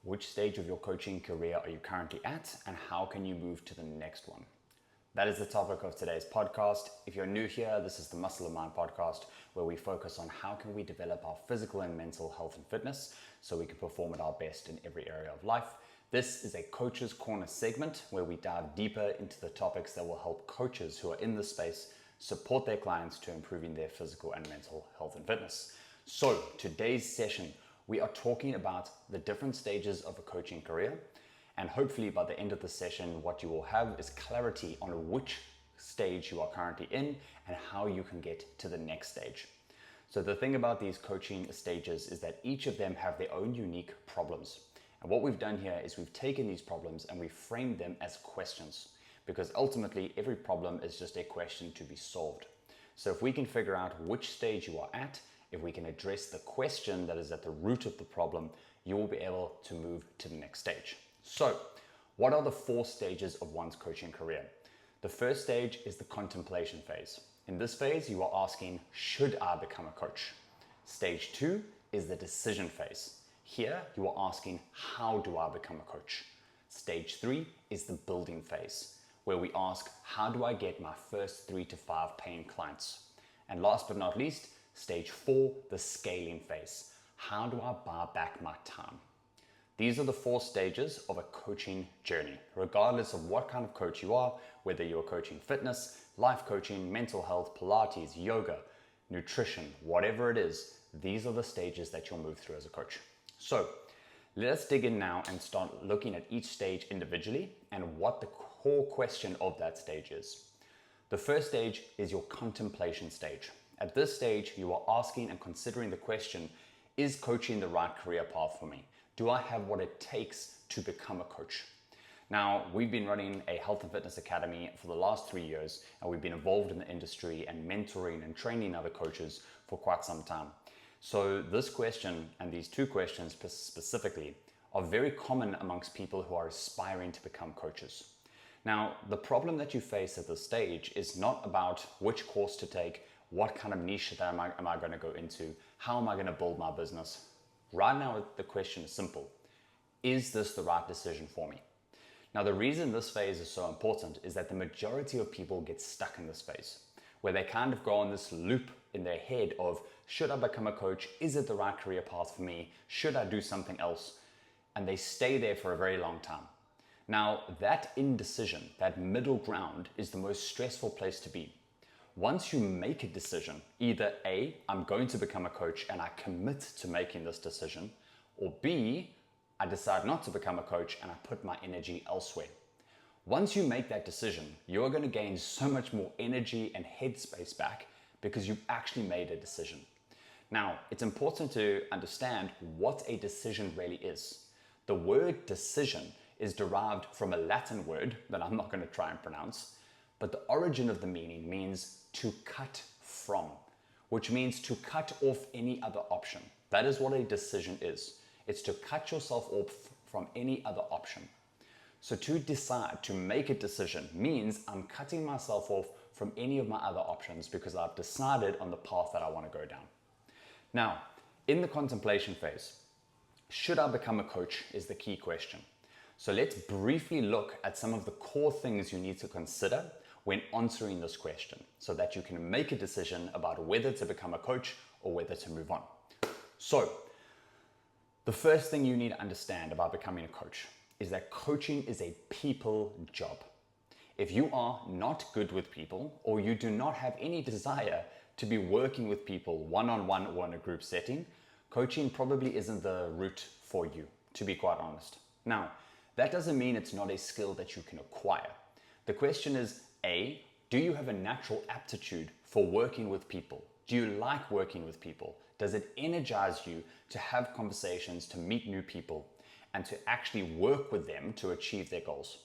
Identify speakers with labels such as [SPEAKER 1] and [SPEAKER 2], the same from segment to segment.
[SPEAKER 1] Which stage of your coaching career are you currently at, and how can you move to the next one? That is the topic of today's podcast. If you're new here, this is the Muscle of Mind podcast, where we focus on how can we develop our physical and mental health and fitness so we can perform at our best in every area of life. This is a Coach's Corner segment where we dive deeper into the topics that will help coaches who are in this space support their clients to improving their physical and mental health and fitness. So today's session, we are talking about the different stages of a coaching career, and hopefully by the end of the session, what you will have is clarity on which stage you are currently in and how you can get to the next stage. So the thing about these coaching stages is that each of them have their own unique problems. And what we've done here is we've taken these problems and we've framed them as questions, because ultimately every problem is just a question to be solved. So if we can figure out which stage you are at, if we can address the question that is at the root of the problem, you will be able to move to the next stage. So, what are the 4 stages of one's coaching career? The first stage is the contemplation phase. In this phase, you are asking, should I become a coach? Stage 2 is the decision phase. Here, you are asking, how do I become a coach? Stage 3 is the building phase, where we ask, how do I get my first 3 to 5 paying clients? And last but not least, Stage 4, the scaling phase. How do I buy back my time? These are the 4 stages of a coaching journey, regardless of what kind of coach you are, whether you're coaching fitness, life coaching, mental health, Pilates, yoga, nutrition, whatever it is, these are the stages that you'll move through as a coach. So let's dig in now and start looking at each stage individually and what the core question of that stage is. The first stage is your contemplation stage. At this stage, you are asking and considering the question, is coaching the right career path for me? Do I have what it takes to become a coach? Now, we've been running a health and fitness academy for the last 3 years, and we've been involved in the industry and mentoring and training other coaches for quite some time. So this question and these 2 questions specifically are very common amongst people who are aspiring to become coaches. Now, the problem that you face at this stage is not about which course to take, what kind of niche am I going to go into? How am I going to build my business? Right now, the question is simple. Is this the right decision for me? Now, the reason this phase is so important is that the majority of people get stuck in this phase, where they kind of go on this loop in their head of, should I become a coach? Is it the right career path for me? Should I do something else? And they stay there for a very long time. Now, that indecision, that middle ground, is the most stressful place to be. Once you make a decision, either A, I'm going to become a coach and I commit to making this decision, or B, I decide not to become a coach and I put my energy elsewhere. Once you make that decision, you're going to gain so much more energy and headspace back because you've actually made a decision. Now, it's important to understand what a decision really is. The word decision is derived from a Latin word that I'm not going to try and pronounce, but the origin of the meaning means to cut from, which means to cut off any other option. That is what a decision is. It's to cut yourself off from any other option. So to decide, to make a decision, means I'm cutting myself off from any of my other options because I've decided on the path that I want to go down. Now, in the contemplation phase, should I become a coach is the key question. So let's briefly look at some of the core things you need to consider when answering this question so that you can make a decision about whether to become a coach or whether to move on. So, the first thing you need to understand about becoming a coach is that coaching is a people job. If you are not good with people, or you do not have any desire to be working with people one-on-one or in a group setting, coaching probably isn't the route for you, to be quite honest. Now, that doesn't mean it's not a skill that you can acquire. The question is, A, do you have a natural aptitude for working with people? Do you like working with people? Does it energize you to have conversations, to meet new people, and to actually work with them to achieve their goals?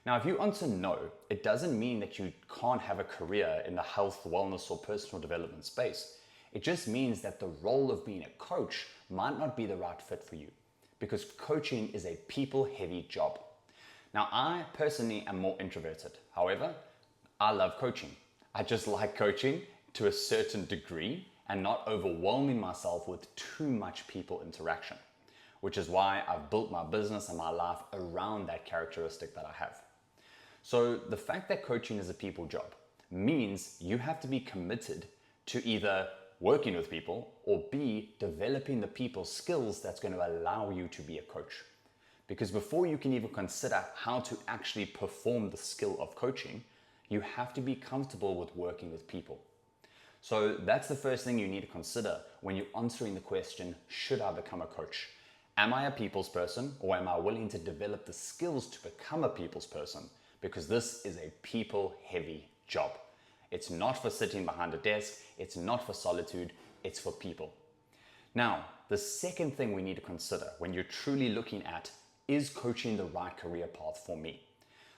[SPEAKER 1] Now, if you answer no, it doesn't mean that you can't have a career in the health, wellness, or personal development space. It just means that the role of being a coach might not be the right fit for you, because coaching is a people-heavy job. Now, I personally am more introverted. However, I love coaching. I just like coaching to a certain degree and not overwhelming myself with too much people interaction. which is why I've built my business and my life around that characteristic that I have. So the fact that coaching is a people job means you have to be committed to either working with people or B, developing the people skills that's going to allow you to be a coach. Because before you can even consider how to actually perform the skill of coaching, you have to be comfortable with working with people. So that's the first thing you need to consider when you're answering the question, should I become a coach? Am I a people's person, or am I willing to develop the skills to become a people's person? Because this is a people-heavy job. It's not for sitting behind a desk, it's not for solitude, it's for people. Now, the second thing we need to consider when you're truly looking at, is coaching the right career path for me?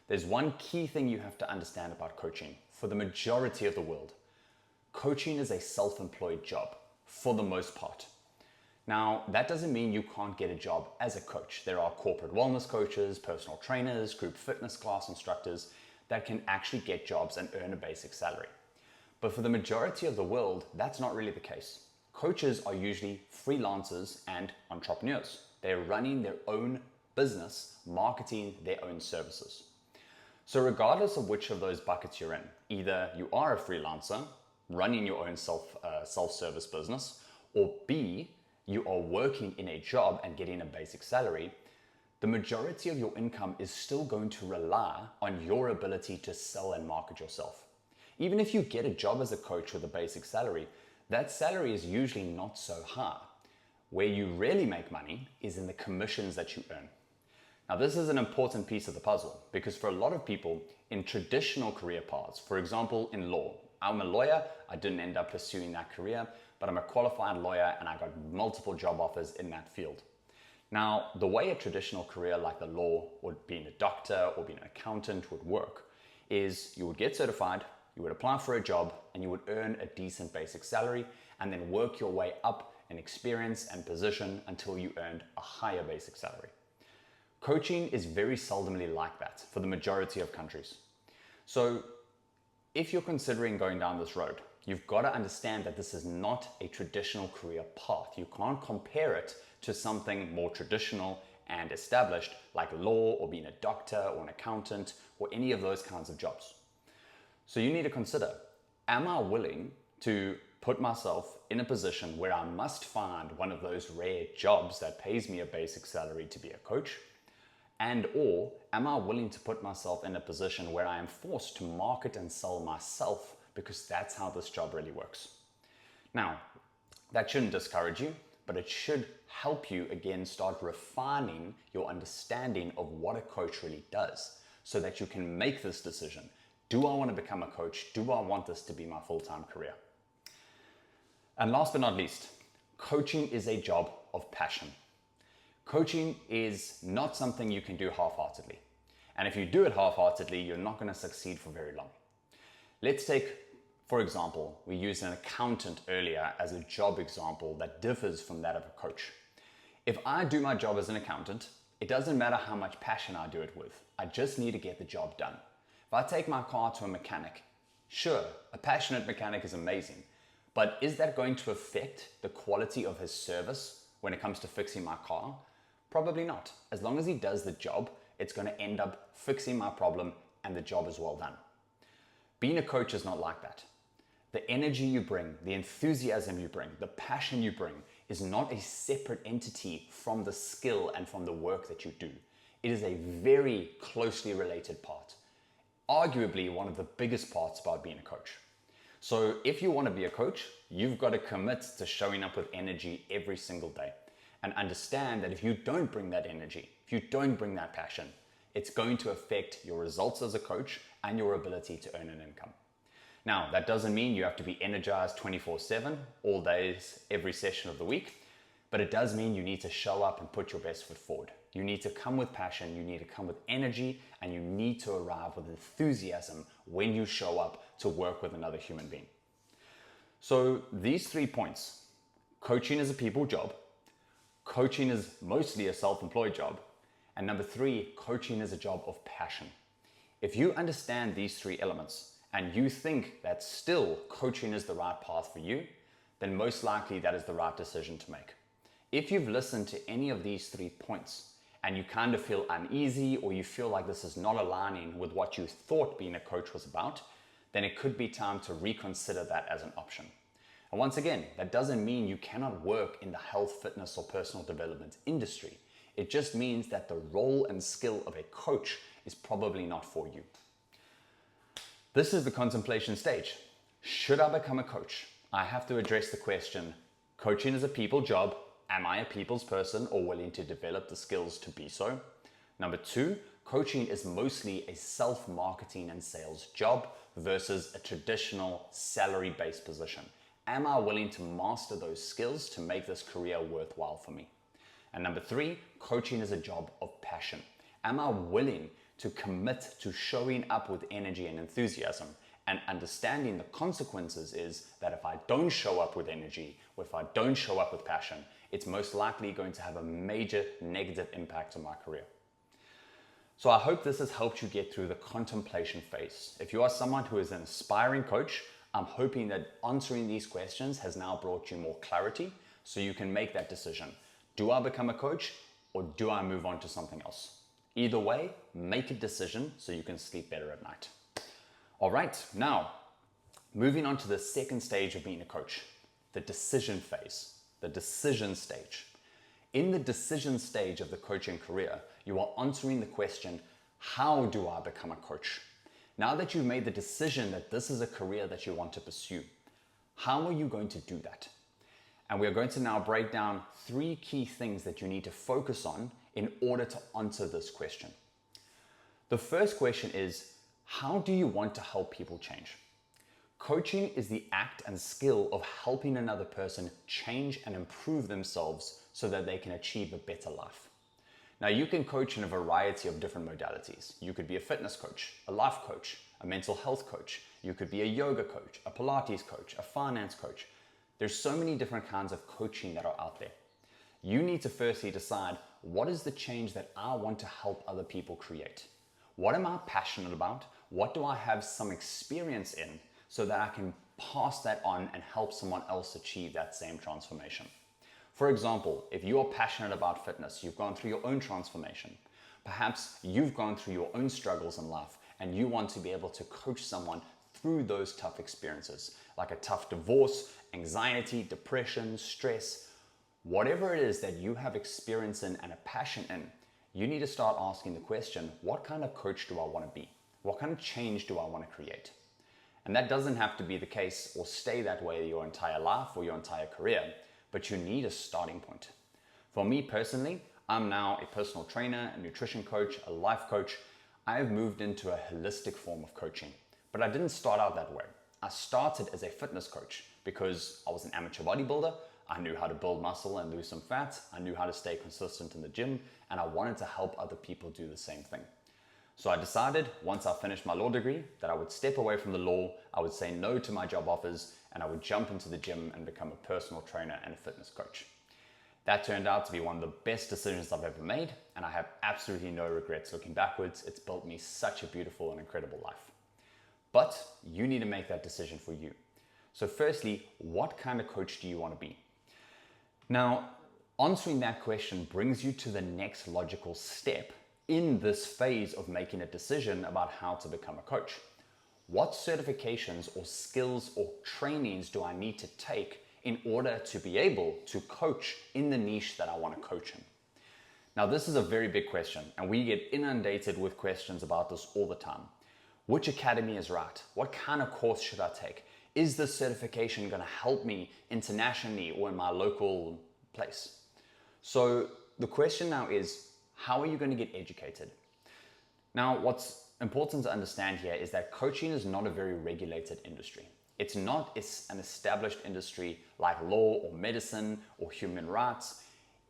[SPEAKER 1] There's one key thing you have to understand about coaching. For the majority of the world, coaching is a self-employed job for the most part. Now, that doesn't mean you can't get a job as a coach. There are corporate wellness coaches, personal trainers, group fitness class instructors that can actually get jobs and earn a basic salary. But for the majority of the world, that's not really the case. Coaches are usually freelancers and entrepreneurs. They're running their own business, marketing their own services. So regardless of which of those buckets you're in, either you are a freelancer running your own self-service business, or B, you are working in a job and getting a basic salary, the majority of your income is still going to rely on your ability to sell and market yourself. Even if you get a job as a coach with a basic salary, that salary is usually not so high. Where you really make money is in the commissions that you earn. Now, this is an important piece of the puzzle because for a lot of people in traditional career paths, for example, in law, I'm a lawyer, I didn't end up pursuing that career, but I'm a qualified lawyer and I got multiple job offers in that field. Now, the way a traditional career like the law or being a doctor or being an accountant would work is you would get certified, you would apply for a job, and you would earn a decent basic salary and then work your way up in experience and position until you earned a higher basic salary. Coaching is very seldomly like that for the majority of countries. So if you're considering going down this road, you've got to understand that this is not a traditional career path. You can't compare it to something more traditional and established like law or being a doctor or an accountant or any of those kinds of jobs. So you need to consider, am I willing to put myself in a position where I must find one of those rare jobs that pays me a basic salary to be a coach? And or am I willing to put myself in a position where I am forced to market and sell myself because that's how this job really works? Now, that shouldn't discourage you, but it should help you again start refining your understanding of what a coach really does so that you can make this decision. Do I want to become a coach? Do I want this to be my full-time career? And last but not least, coaching is a job of passion. Coaching is not something you can do half-heartedly. And if you do it half-heartedly, you're not going to succeed for very long. Let's take, for example, we used an accountant earlier as a job example that differs from that of a coach. If I do my job as an accountant, it doesn't matter how much passion I do it with. I just need to get the job done. If I take my car to a mechanic, sure, a passionate mechanic is amazing, but is that going to affect the quality of his service when it comes to fixing my car? Probably not. As long as he does the job, it's going to end up fixing my problem and the job is well done. Being a coach is not like that. The energy you bring, the enthusiasm you bring, the passion you bring is not a separate entity from the skill and from the work that you do. It is a very closely related part. Arguably one of the biggest parts about being a coach. So if you want to be a coach, you've got to commit to showing up with energy every single day and understand that if you don't bring that energy, if you don't bring that passion, it's going to affect your results as a coach and your ability to earn an income. Now, that doesn't mean you have to be energized 24/7, all days, every session of the week, but it does mean you need to show up and put your best foot forward. You need to come with passion, you need to come with energy, and you need to arrive with enthusiasm when you show up to work with another human being. So these 3 points, coaching is a people job, coaching is mostly a self-employed job, and number 3, coaching is a job of passion. If you understand these 3 elements and you think that still coaching is the right path for you, then most likely that is the right decision to make. If you've listened to any of these 3 points and you kind of feel uneasy or you feel like this is not aligning with what you thought being a coach was about, then it could be time to reconsider that as an option. And once again, that doesn't mean you cannot work in the health, fitness, or personal development industry. It just means that the role and skill of a coach is probably not for you. This is the contemplation stage. Should I become a coach? I have to address the question, coaching is a people job. Am I a people's person or willing to develop the skills to be so? Number 2, coaching is mostly a self-marketing and sales job versus a traditional salary-based position. Am I willing to master those skills to make this career worthwhile for me? And number 3, coaching is a job of passion. Am I willing to commit to showing up with energy and enthusiasm, and understanding the consequences is that if I don't show up with energy, or if I don't show up with passion, it's most likely going to have a major negative impact on my career. So I hope this has helped you get through the contemplation phase. If you are someone who is an aspiring coach, I'm hoping that answering these questions has now brought you more clarity so you can make that decision. Do I become a coach or do I move on to something else? Either way, make a decision so you can sleep better at night. All right, now moving on to the second stage of being a coach, the decision phase, the decision stage. In the decision stage of the coaching career, you are answering the question, how do I become a coach? Now that you've made the decision that this is a career that you want to pursue, how are you going to do that? And we're going to now break down 3 key things that you need to focus on in order to answer this question. The first question is, how do you want to help people change? Coaching is the act and skill of helping another person change and improve themselves so that they can achieve a better life. Now, you can coach in a variety of different modalities. You could be a fitness coach, a life coach, a mental health coach. You could be a yoga coach, a Pilates coach, a finance coach. There's so many different kinds of coaching that are out there. You need to firstly decide, what is the change that I want to help other people create? What am I passionate about? What do I have some experience in so that I can pass that on and help someone else achieve that same transformation? For example, if you are passionate about fitness, you've gone through your own transformation. Perhaps you've gone through your own struggles in life and you want to be able to coach someone through those tough experiences, like a tough divorce, anxiety, depression, stress, whatever it is that you have experience in and a passion in, you need to start asking the question, what kind of coach do I want to be? What kind of change do I want to create? And that doesn't have to be the case or stay that way your entire life or your entire career, but you need a starting point. For me personally, I'm now a personal trainer, a nutrition coach, a life coach. I have moved into a holistic form of coaching, but I didn't start out that way. I started as a fitness coach because I was an amateur bodybuilder. I knew how to build muscle and lose some fat. I knew how to stay consistent in the gym, and I wanted to help other people do the same thing. So I decided once I finished my law degree that I would step away from the law, I would say no to my job offers, and I would jump into the gym and become a personal trainer and a fitness coach. That turned out to be one of the best decisions I've ever made, and I have absolutely no regrets looking backwards. It's built me such a beautiful and incredible life. But you need to make that decision for you. So firstly, what kind of coach do you want to be? Now, answering that question brings you to the next logical step in this phase of making a decision about how to become a coach. What certifications or skills or trainings do I need to take in order to be able to coach in the niche that I want to coach in? Now, this is a very big question, and we get inundated with questions about this all the time. Which academy is right? What kind of course should I take? Is this certification going to help me internationally or in my local place? So the question now is, how are you going to get educated? Now, what's important to understand here is that coaching is not a very regulated industry. It's not an established industry like law or medicine or human rights.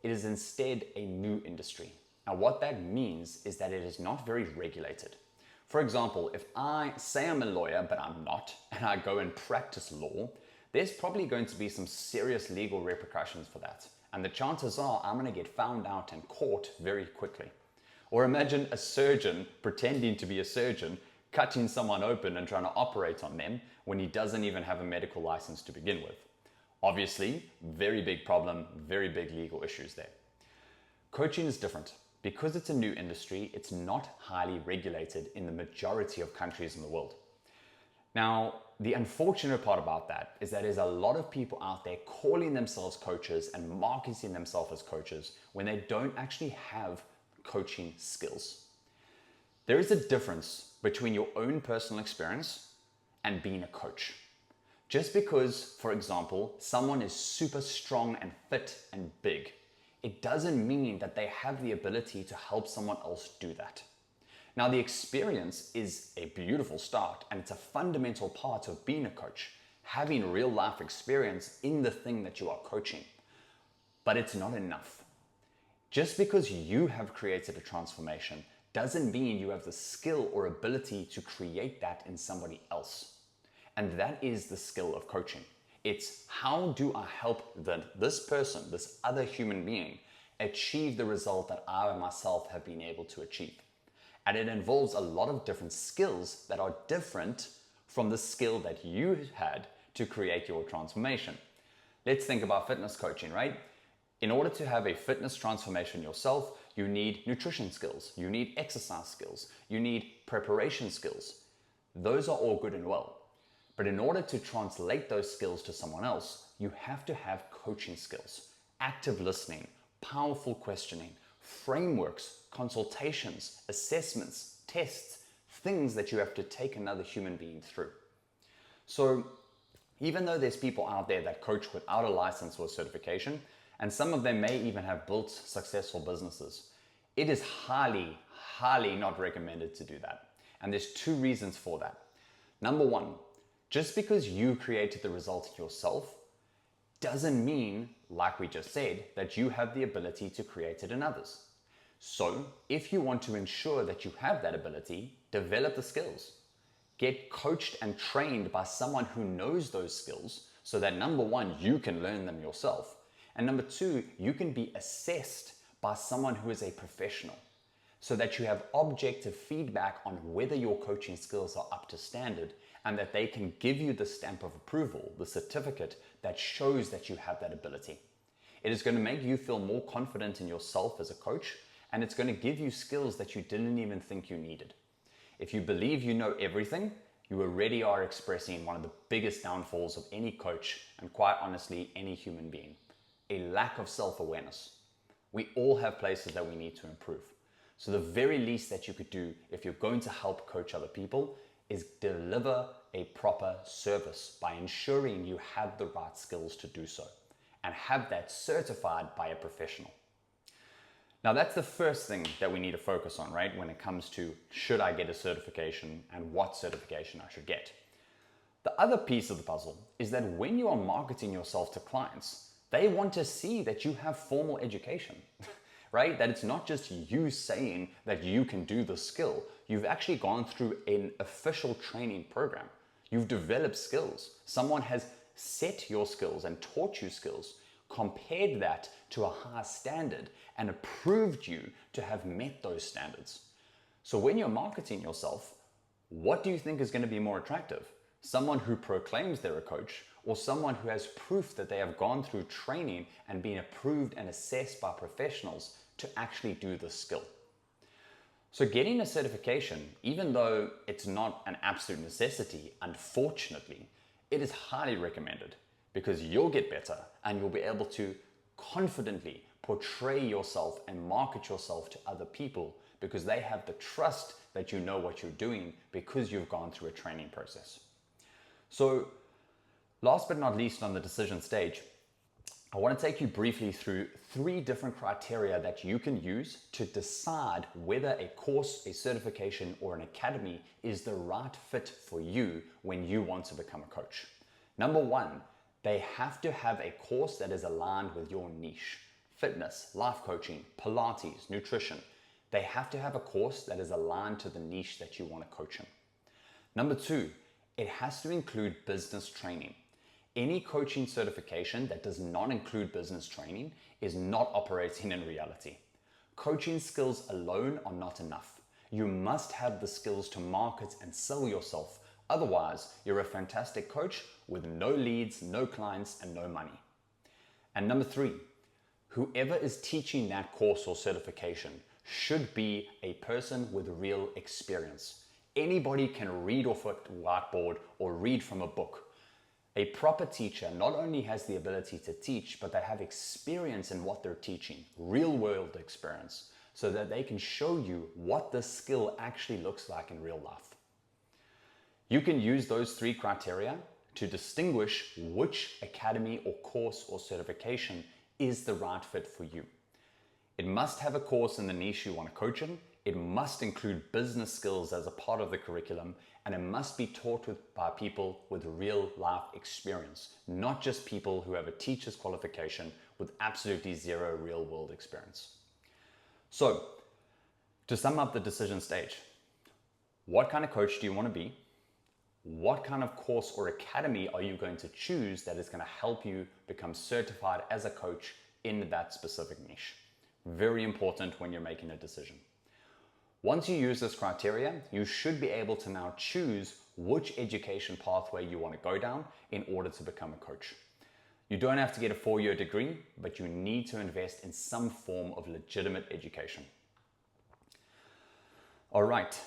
[SPEAKER 1] It is instead a new industry. Now, what that means is that it is not very regulated. For example, if I say I'm a lawyer, but I'm not, and I go and practice law, there's probably going to be some serious legal repercussions for that. And the chances are I'm going to get found out and caught very quickly. Or imagine a surgeon pretending to be a surgeon, cutting someone open and trying to operate on them when he doesn't even have a medical license to begin with. Obviously, very big problem, very big legal issues there. Coaching is different. Because it's a new industry, it's not highly regulated in the majority of countries in the world. Now, the unfortunate part about that is that there's a lot of people out there calling themselves coaches and marketing themselves as coaches when they don't actually have coaching skills. There is a difference between your own personal experience and being a coach. Just because, for example, someone is super strong and fit and big, it doesn't mean that they have the ability to help someone else do that. Now, the experience is a beautiful start and it's a fundamental part of being a coach, having real life experience in the thing that you are coaching. But it's not enough. Just because you have created a transformation doesn't mean you have the skill or ability to create that in somebody else. And that is the skill of coaching. It's how do I help this person, this other human being, achieve the result that I myself have been able to achieve. And it involves a lot of different skills that are different from the skill that you had to create your transformation. Let's think about fitness coaching, right? In order to have a fitness transformation yourself, you need nutrition skills, you need exercise skills, you need preparation skills. Those are all good and well. But in order to translate those skills to someone else, you have to have coaching skills, active listening, powerful questioning, frameworks, consultations, assessments, tests, things that you have to take another human being through. So even though there's people out there that coach without a license or certification, and some of them may even have built successful businesses, it is highly, highly not recommended to do that. And there's two reasons for that. Number one, just because you created the result yourself doesn't mean, like we just said, that you have the ability to create it in others. So if you want to ensure that you have that ability, develop the skills. Get coached and trained by someone who knows those skills so that number one, you can learn them yourself. And number two, you can be assessed by someone who is a professional so that you have objective feedback on whether your coaching skills are up to standard and that they can give you the stamp of approval, the certificate that shows that you have that ability. It is going to make you feel more confident in yourself as a coach, and it's going to give you skills that you didn't even think you needed. If you believe you know everything, you already are expressing one of the biggest downfalls of any coach, and quite honestly, any human being: a lack of self-awareness. We all have places that we need to improve. So the very least that you could do if you're going to help coach other people is deliver a proper service by ensuring you have the right skills to do so and have that certified by a professional. Now that's the first thing that we need to focus on, right? When it comes to should I get a certification and what certification I should get. The other piece of the puzzle is that when you are marketing yourself to clients, they want to see that you have formal education. Right? That it's not just you saying that you can do the skill. You've actually gone through an official training program. You've developed skills. Someone has set your skills and taught you skills, compared that to a high standard and approved you to have met those standards. So when you're marketing yourself, what do you think is going to be more attractive? Someone who proclaims they're a coach, or someone who has proof that they have gone through training and been approved and assessed by professionals to actually do the skill? So getting a certification, even though it's not an absolute necessity, unfortunately, it is highly recommended because you'll get better and you'll be able to confidently portray yourself and market yourself to other people because they have the trust that you know what you're doing because you've gone through a training process. So last but not least on the decision stage, I want to take you briefly through 3 different criteria that you can use to decide whether a course, a certification, or an academy is the right fit for you when you want to become a coach. Number 1, they have to have a course that is aligned with your niche. Fitness, life coaching, Pilates, nutrition. They have to have a course that is aligned to the niche that you want to coach in. Number 2, it has to include business training. Any coaching certification that does not include business training is not operating in reality. Coaching skills alone are not enough. You must have the skills to market and sell yourself Otherwise, you're a fantastic coach with no leads, no clients, and no money. And number 3, whoever is teaching that course or certification should be a person with real experience. Anybody can read off a whiteboard or read from a book. A proper teacher not only has the ability to teach, but they have experience in what they're teaching, real world experience, so that they can show you what the skill actually looks like in real life. You can use those 3 criteria to distinguish which academy or course or certification is the right fit for you. It must have a course in the niche you want to coach in. It must include business skills as a part of the curriculum, and it must be taught by people with real life experience, not just people who have a teacher's qualification with absolutely zero real world experience. So, to sum up the decision stage, what kind of coach do you want to be? What kind of course or academy are you going to choose that is going to help you become certified as a coach in that specific niche? Very important when you're making a decision. Once you use this criteria, you should be able to now choose which education pathway you want to go down in order to become a coach. You don't have to get a 4-year degree, but you need to invest in some form of legitimate education. All right,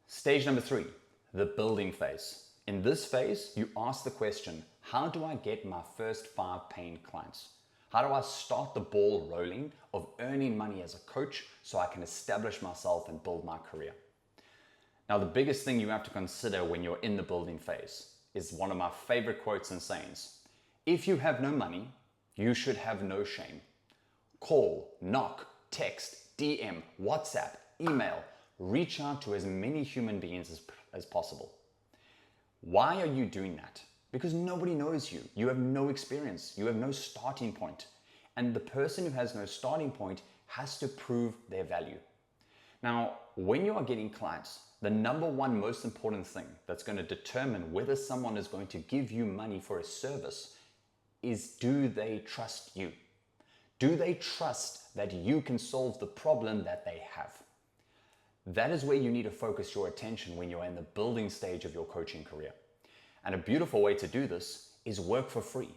[SPEAKER 1] stage number 3, the building phase. In this phase, you ask the question, how do I get my first 5 paying clients? How do I start the ball rolling of earning money as a coach so I can establish myself and build my career? Now, the biggest thing you have to consider when you're in the building phase is one of my favorite quotes and sayings. If you have no money, you should have no shame. Call, knock, text, DM, WhatsApp, email, reach out to as many human beings as possible. Why are you doing that? Because nobody knows you. You have no experience. You have no starting point. And the person who has no starting point has to prove their value. Now, when you are getting clients, the number one most important thing that's going to determine whether someone is going to give you money for a service is, do they trust you? Do they trust that you can solve the problem that they have? That is where you need to focus your attention when you're in the building stage of your coaching career. And a beautiful way to do this is work for free.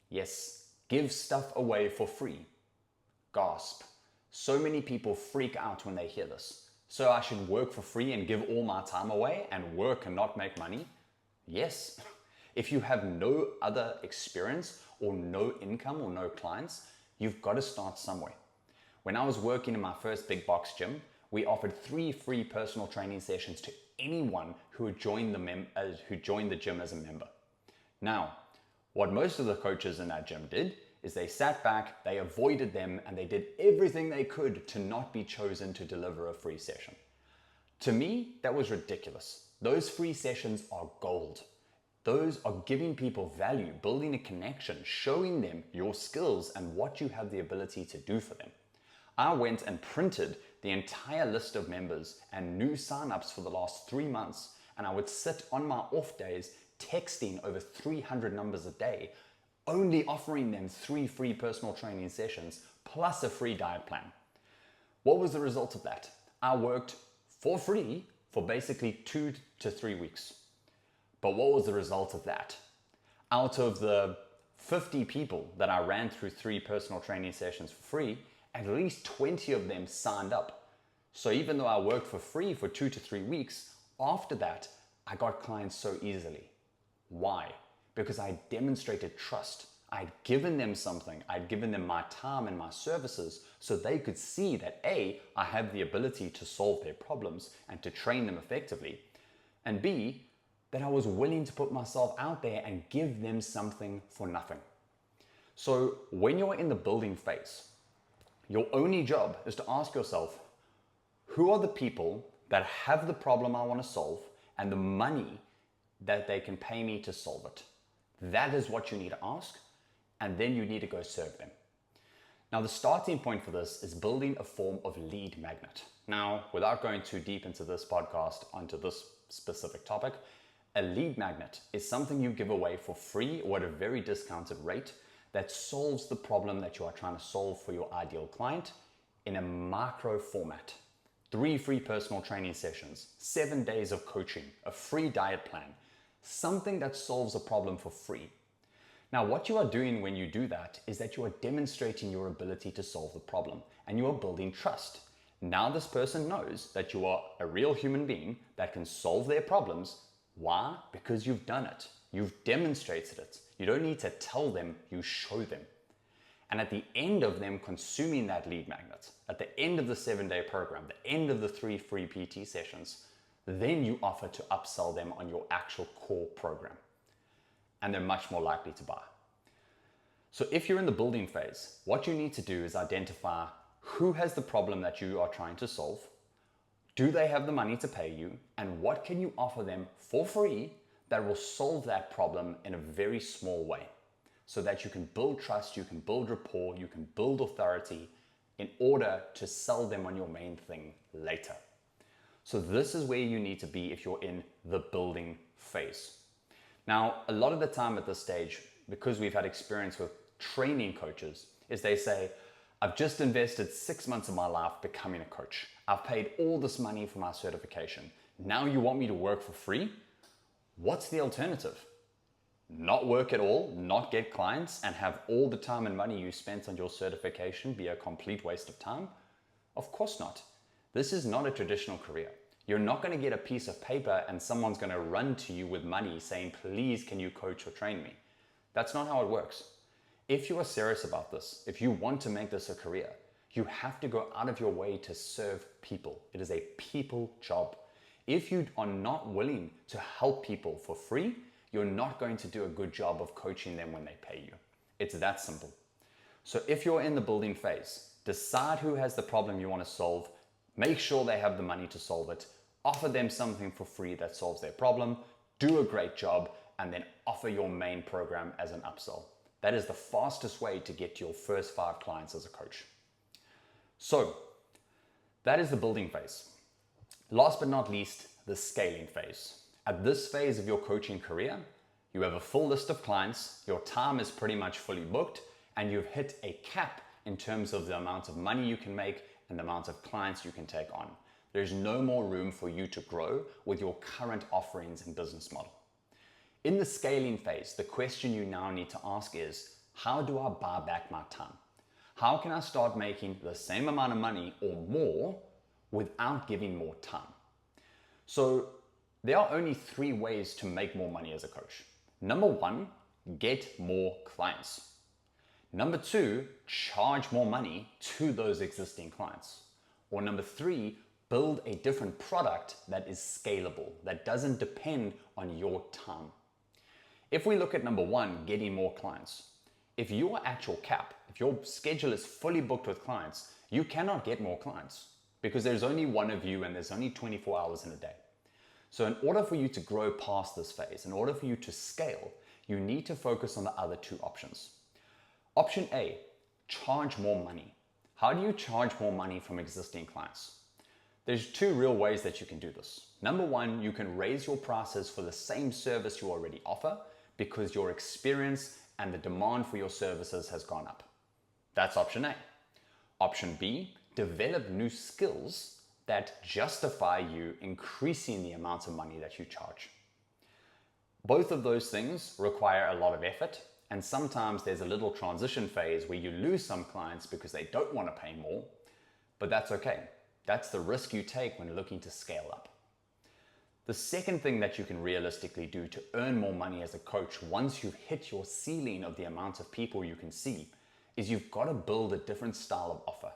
[SPEAKER 1] Yes, give stuff away for free. Gasp. So many people freak out when they hear this. So I should work for free and give all my time away and work and not make money? Yes. If you have no other experience or no income or no clients, you've got to start somewhere. When I was working in my first big box gym, we offered 3 free personal training sessions to anyone who would join the gym as a member. Now, what most of the coaches in that gym did is they sat back, they avoided them, and they did everything they could to not be chosen to deliver a free session. To me, that was ridiculous. Those free sessions are gold. Those are giving people value, building a connection, showing them your skills and what you have the ability to do for them. I went and printed the entire list of members and new signups for the last 3 months, and I would sit on my off days texting over 300 numbers a day, only offering them 3 free personal training sessions plus a free diet plan. What was the result of that? I worked for free for basically 2 to 3 weeks. But what was the result of that? Out of the 50 people that I ran through 3 personal training sessions for free, at least 20 of them signed up. So even though I worked for free for 2 to 3 weeks, after that, I got clients so easily. Why? Because I demonstrated trust. I'd given them something. I'd given them my time and my services so they could see that A, I had the ability to solve their problems and to train them effectively, and B, that I was willing to put myself out there and give them something for nothing. So when you're in the building phase, your only job is to ask yourself, who are the people that have the problem I want to solve and the money that they can pay me to solve it? That is what you need to ask, and then you need to go serve them. Now, the starting point for this is building a form of lead magnet. Now, without going too deep into this podcast, onto this specific topic, a lead magnet is something you give away for free or at a very discounted rate that solves the problem that you are trying to solve for your ideal client in a micro format. 3 free personal training sessions, 7 days of coaching, a free diet plan, something that solves a problem for free. Now, what you are doing when you do that is that you are demonstrating your ability to solve the problem and you are building trust. Now this person knows that you are a real human being that can solve their problems. Why? Because you've done it. You've demonstrated it. You don't need to tell them, you show them. And at the end of them consuming that lead magnet, at the end of the 7-day program, the end of the 3 free PT sessions, then you offer to upsell them on your actual core program. And they're much more likely to buy. So if you're in the building phase, what you need to do is identify who has the problem that you are trying to solve, do they have the money to pay you, and what can you offer them for free that will solve that problem in a very small way so that you can build trust, you can build rapport, you can build authority in order to sell them on your main thing later. So this is where you need to be if you're in the building phase. Now, a lot of the time at this stage, because we've had experience with training coaches, is they say, I've just invested 6 months of my life becoming a coach. I've paid all this money for my certification. Now you want me to work for free? What's the alternative? Not work at all, not get clients, and have all the time and money you spent on your certification be a complete waste of time? Of course not. This is not a traditional career. You're not going to get a piece of paper and someone's going to run to you with money saying, please, can you coach or train me? That's not how it works. If you are serious about this, if you want to make this a career, you have to go out of your way to serve people. It is a people job. If you are not willing to help people for free, you're not going to do a good job of coaching them when they pay you. It's that simple. So if you're in the building phase, decide who has the problem you want to solve, make sure they have the money to solve it, offer them something for free that solves their problem, do a great job, and then offer your main program as an upsell. That is the fastest way to get your first 5 clients as a coach. So that is the building phase. Last but not least, the scaling phase. At this phase of your coaching career, you have a full list of clients, your time is pretty much fully booked, and you've hit a cap in terms of the amount of money you can make and the amount of clients you can take on. There's no more room for you to grow with your current offerings and business model. In the scaling phase, the question you now need to ask is, how do I buy back my time? How can I start making the same amount of money or more without giving more time? So there are only 3 ways to make more money as a coach. Number 1, get more clients. Number 2, charge more money to those existing clients. Or number 3, build a different product that is scalable, that doesn't depend on your time. If we look at number 1, getting more clients, if you are at your cap, if your schedule is fully booked with clients, you cannot get more clients because there's only one of you and there's only 24 hours in a day. So in order for you to grow past this phase, in order for you to scale, you need to focus on the other 2 options. Option A, charge more money. How do you charge more money from existing clients? There's 2 real ways that you can do this. Number 1, you can raise your prices for the same service you already offer because your experience and the demand for your services has gone up. That's option A. Option B, develop new skills that justify you increasing the amount of money that you charge. Both of those things require a lot of effort, and sometimes there's a little transition phase where you lose some clients because they don't want to pay more, but that's okay. That's the risk you take when looking to scale up. The second thing that you can realistically do to earn more money as a coach once you've hit your ceiling of the amount of people you can see is you've got to build a different style of offer.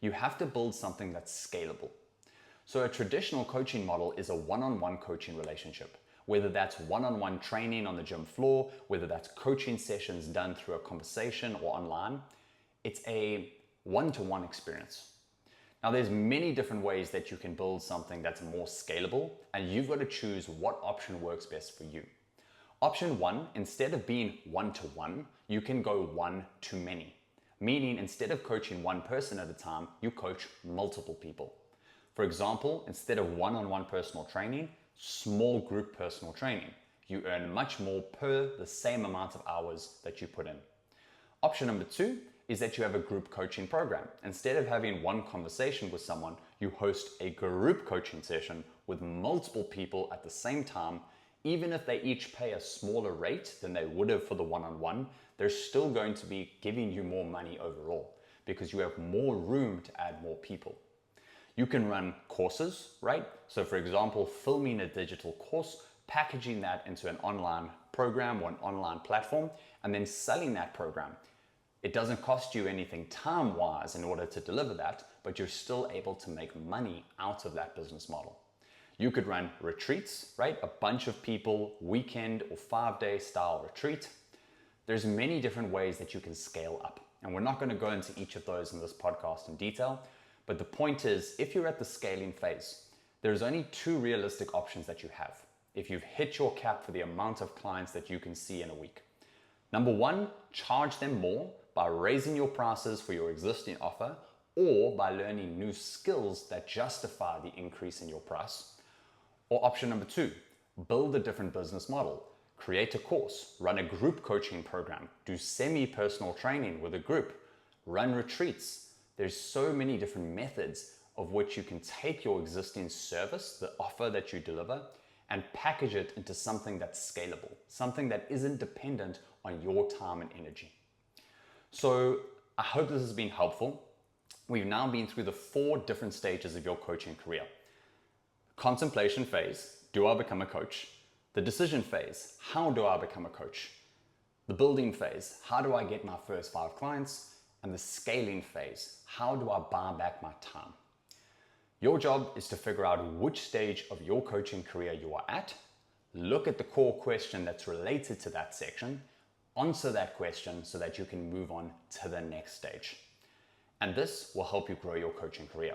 [SPEAKER 1] You have to build something that's scalable. So a traditional coaching model is a one-on-one coaching relationship, whether that's one-on-one training on the gym floor, whether that's coaching sessions done through a conversation or online. It's a one-to-one experience. Now there's many different ways that you can build something that's more scalable, and you've got to choose what option works best for you. Option 1, instead of being one-to-one, you can go one-to-many. Meaning instead of coaching one person at a time, you coach multiple people. For example, instead of one-on-one personal training, small group personal training. You earn much more per the same amount of hours that you put in. Option number 2 is that you have a group coaching program. Instead of having one conversation with someone, you host a group coaching session with multiple people at the same time. Even if they each pay a smaller rate than they would have for the one-on-one, they're still going to be giving you more money overall because you have more room to add more people. You can run courses, right? So for example, filming a digital course, packaging that into an online program or an online platform, and then selling that program. It doesn't cost you anything time-wise in order to deliver that, but you're still able to make money out of that business model. You could run retreats, right? A bunch of people, weekend or 5-day style retreat. There's many different ways that you can scale up. And we're not going to go into each of those in this podcast in detail. But the point is, if you're at the scaling phase, there's only 2 realistic options that you have if you've hit your cap for the amount of clients that you can see in a week. Number 1, charge them more by raising your prices for your existing offer or by learning new skills that justify the increase in your price. Or option number 2, build a different business model. Create a course, run a group coaching program, do semi-personal training with a group, run retreats. There's so many different methods of which you can take your existing service, the offer that you deliver, and package it into something that's scalable, something that isn't dependent on your time and energy. So I hope this has been helpful. We've now been through the 4 different stages of your coaching career. Contemplation phase, do I become a coach? The decision phase, how do I become a coach? The building phase, how do I get my first 5 clients? And the scaling phase, how do I buy back my time? Your job is to figure out which stage of your coaching career you are at, look at the core question that's related to that section, answer that question so that you can move on to the next stage. And this will help you grow your coaching career.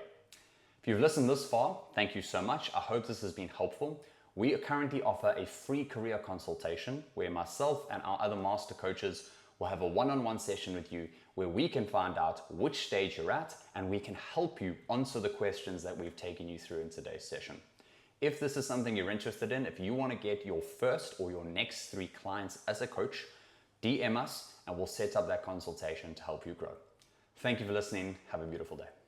[SPEAKER 1] If you've listened this far, thank you so much. I hope this has been helpful. We currently offer a free career consultation where myself and our other master coaches will have a one-on-one session with you where we can find out which stage you're at and we can help you answer the questions that we've taken you through in today's session. If this is something you're interested in, if you want to get your first or your next 3 clients as a coach, DM us and we'll set up that consultation to help you grow. Thank you for listening. Have a beautiful day.